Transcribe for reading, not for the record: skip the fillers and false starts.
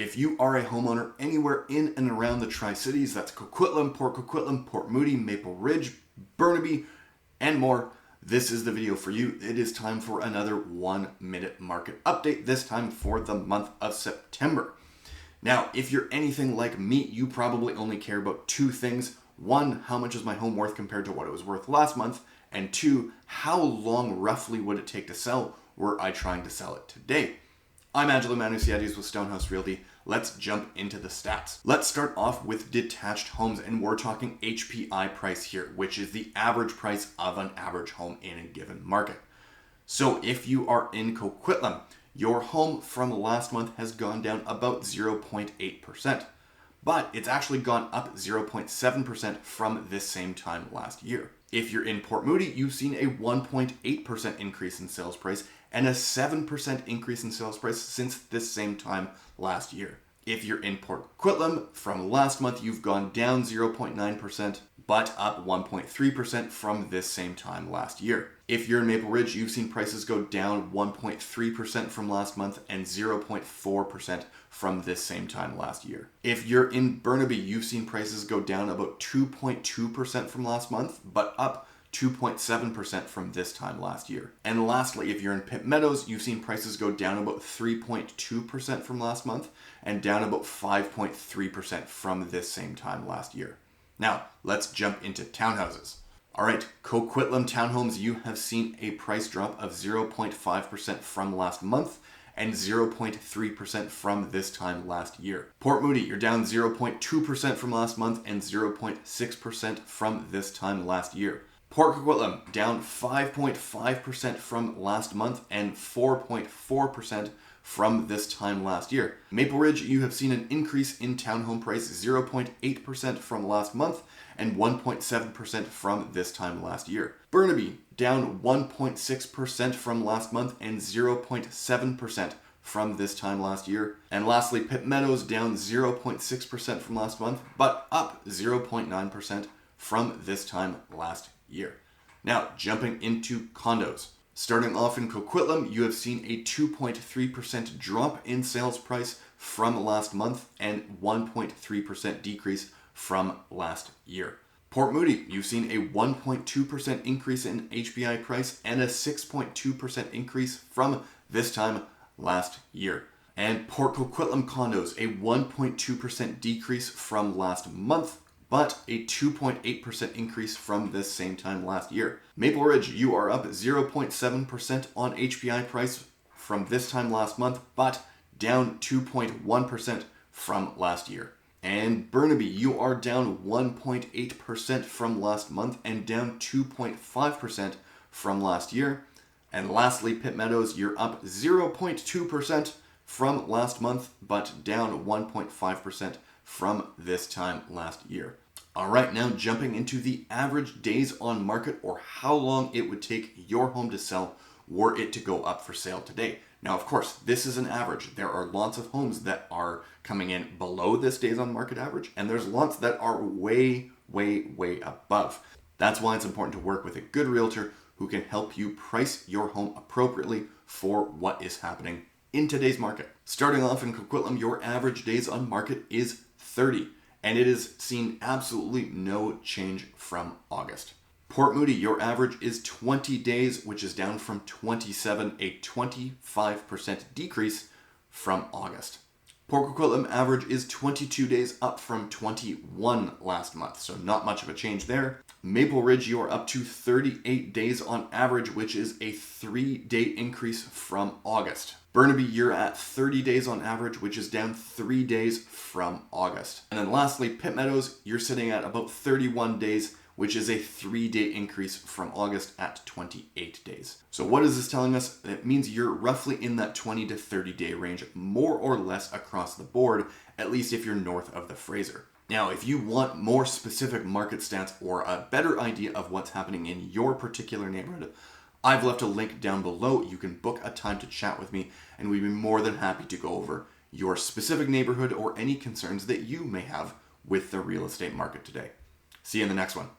if you are a homeowner anywhere in and around the Tri-Cities, that's Coquitlam, Port Moody, Maple Ridge, Burnaby, and more, this is the video for you. It is time for another 1 minute market update, this time for the month of September. Now, if you're anything like me, you probably only care about two things. One, how much is my home worth compared to what it was worth last month? And two, how long roughly would it take to sell were I trying to sell it today? I'm Angelo Manusiades with Stonehouse Realty. Let's jump into the stats. Let's start off with detached homes, and we're talking HPI price here, which is the average price of an average home in a given market. So if you are in Coquitlam, your home from last month has gone down about 0.8%, but it's actually gone up 0.7% from this same time last year. If you're in Port Moody, you've seen a 1.8% increase in sales price and a 7% increase in sales price since this same time last year. If you're in Port Coquitlam, from last month, you've gone down 0.9%, but up 1.3% from this same time last year. If you're in Maple Ridge, you've seen prices go down 1.3% from last month and 0.4% from this same time last year. If you're in Burnaby, you've seen prices go down about 2.2% from last month, but up 2.7% from this time last year. And lastly, if you're in Pitt Meadows, you've seen prices go down about 3.2% from last month and down about 5.3% from this same time last year. Now, let's jump into townhouses. All right, Coquitlam townhomes, you have seen a price drop of 0.5% from last month and 0.3% from this time last year. Port Moody, you're down 0.2% from last month and 0.6% from this time last year. Port Coquitlam, down 5.5% from last month and 4.4% from this time last year. Maple Ridge, you have seen an increase in townhome price, 0.8% from last month and 1.7% from this time last year. Burnaby, down 1.6% from last month and 0.7% from this time last year. And lastly, Pitt Meadows, down 0.6% from last month, but up 0.9% from this time last year. Now, jumping into condos. Starting off in Coquitlam, you have seen a 2.3% drop in sales price from last month and 1.3% decrease from last year. Port Moody, you've seen a 1.2% increase in HPI price and a 6.2% increase from this time last year. And Port Coquitlam condos, a 1.2% decrease from last month, but a 2.8% increase from this same time last year. Maple Ridge, you are up 0.7% on HPI price from this time last month, but down 2.1% from last year. And Burnaby, you are down 1.8% from last month and down 2.5% from last year. And lastly, Pitt Meadows, you're up 0.2% from last month, but down 1.5% from this time last year. All right, now jumping into the average days on market, or how long it would take your home to sell were it to go up for sale today. Now, of course, this is an average. There are lots of homes that are coming in below this days on market average, and there's lots that are way above. That's why it's important to work with a good realtor who can help you price your home appropriately for what is happening in today's market. Starting off in Coquitlam, your average days on market is 30, and it has seen absolutely no change from August. Port Moody, your average is 20 days, which is down from 27, a 25% decrease from August. Port Coquitlam average is 22 days, up from 21 last month, so not much of a change there. Maple Ridge, you are up to 38 days on average, which is a 3-day increase from August. Burnaby, you're at 30 days on average, which is down 3 days from August. And then lastly, Pitt Meadows, you're sitting at about 31 days, which is a 3-day increase from August at 28 days. So what is this telling us? It means you're roughly in that 20 to 30 day range, more or less across the board, at least if you're north of the Fraser. Now, if you want more specific market stats or a better idea of what's happening in your particular neighborhood, I've left a link down below. You can book a time to chat with me, and we'd be more than happy to go over your specific neighborhood or any concerns that you may have with the real estate market today. See you in the next one.